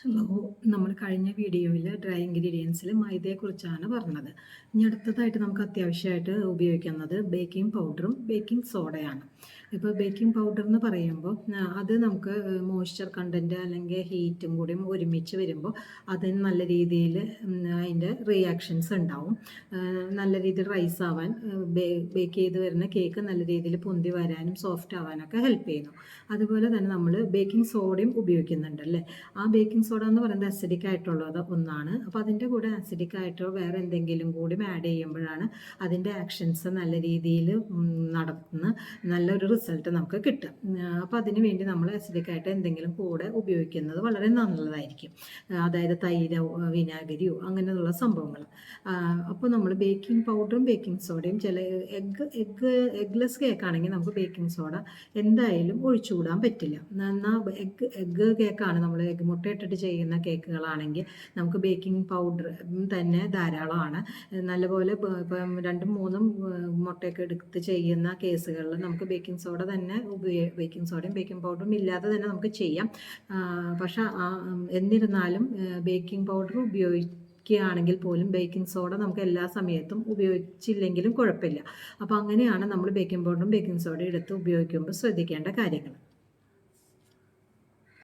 Hello, നമ്മൾ കഴിഞ്ഞ വീഡിയോയിൽ ഡ്രൈ ഇൻഗ്രീഡിയൻസിൽ മൈദയെക്കുറിച്ചാണ് പറഞ്ഞത്. ഇനി അടുത്തതായിട്ട് നമുക്ക് അത്യാവശ്യമായിട്ട് ഉപയോഗിക്കുന്നത് ബേക്കിംഗ് പൗഡറും ബേക്കിംഗ് സോഡയാണ്. ഇപ്പോൾ ബേക്കിംഗ് പൗഡർ എന്ന് പറയുമ്പോൾ അത് നമുക്ക് മോയ്സ്ചർ കണ്ടൻറ്റ് അല്ലെങ്കിൽ ഹീറ്റും കൂടി ഒരുമിച്ച് വരുമ്പോൾ അതിന് നല്ല രീതിയിൽ അതിൻ്റെ റിയാക്ഷൻസ് ഉണ്ടാവും. നല്ല രീതിയിൽ റൈസ് ആവാൻ ബേക്ക് ചെയ്ത് വരുന്ന കേക്ക് നല്ല രീതിയിൽ പൊന്തി വരാനും സോഫ്റ്റ് ആവാനൊക്കെ ഹെൽപ്പ് ചെയ്യുന്നു. അതുപോലെ തന്നെ നമ്മൾ ബേക്കിംഗ് സോഡയും ഉപയോഗിക്കുന്നുണ്ടല്ലേ. ആ ബേക്കിംഗ് സോഡ എന്ന് പറയുന്നത് അസിഡിക് ആയിട്ടുള്ളത് ഒന്നാണ്. അപ്പോൾ അതിൻ്റെ കൂടെ അസിഡിക് ആയിട്ടോ വേറെ എന്തെങ്കിലും കൂടി ആഡ് ചെയ്യുമ്പോഴാണ് അതിൻ്റെ ആക്ഷൻസ് നല്ല രീതിയിൽ നടത്തുന്ന നല്ലൊരു റിസൾട്ട് നമുക്ക് കിട്ടും. അപ്പോൾ അതിന് വേണ്ടി നമ്മൾ അസിഡിക് ആയിട്ട് എന്തെങ്കിലും കൂടെ ഉപയോഗിക്കുന്നത് വളരെ നല്ലതായിരിക്കും. അതായത് തൈരോ വിനാഗിരിയോ അങ്ങനെയുള്ള സംഭവങ്ങൾ. അപ്പോൾ നമ്മൾ ബേക്കിംഗ് പൗഡറും ബേക്കിംഗ് സോഡയും ചില എഗ്ലെസ് കേക്കാണെങ്കിൽ നമുക്ക് ബേക്കിംഗ് സോഡ എന്തായാലും ഒഴിച്ചുകൂടാൻ പറ്റില്ല. എന്നാൽ എഗ്ഗ് കേക്കാണ്, നമ്മൾ എഗ്ഗ് മുട്ട ഇട്ടിട്ട് ചെയ്യുന്ന കേക്കുകളാണെങ്കിൽ നമുക്ക് ബേക്കിംഗ് പൗഡർ തന്നെ ധാരാളമാണ്. നല്ലപോലെ ഇപ്പം 2-3 മുട്ടയൊക്കെ എടുത്ത് ചെയ്യുന്ന കേസുകളിൽ നമുക്ക് ബേക്കിംഗ് സോഡ തന്നെ ബേക്കിംഗ് സോഡയും ബേക്കിംഗ് പൗഡറും ഇല്ലാതെ തന്നെ നമുക്ക് ചെയ്യാം. പക്ഷേ എന്നിരുന്നാലും ബേക്കിംഗ് പൗഡർ ഉപയോഗിക്കുകയാണെങ്കിൽ പോലും ബേക്കിംഗ് സോഡ നമുക്ക് എല്ലാ സമയത്തും ഉപയോഗിച്ചില്ലെങ്കിലും കുഴപ്പമില്ല. അപ്പോൾ അങ്ങനെയാണ് നമ്മൾ ബേക്കിംഗ് പൗഡറും ബേക്കിംഗ് സോഡയും എടുത്ത് ഉപയോഗിക്കുമ്പോൾ ശ്രദ്ധിക്കേണ്ട കാര്യങ്ങൾ.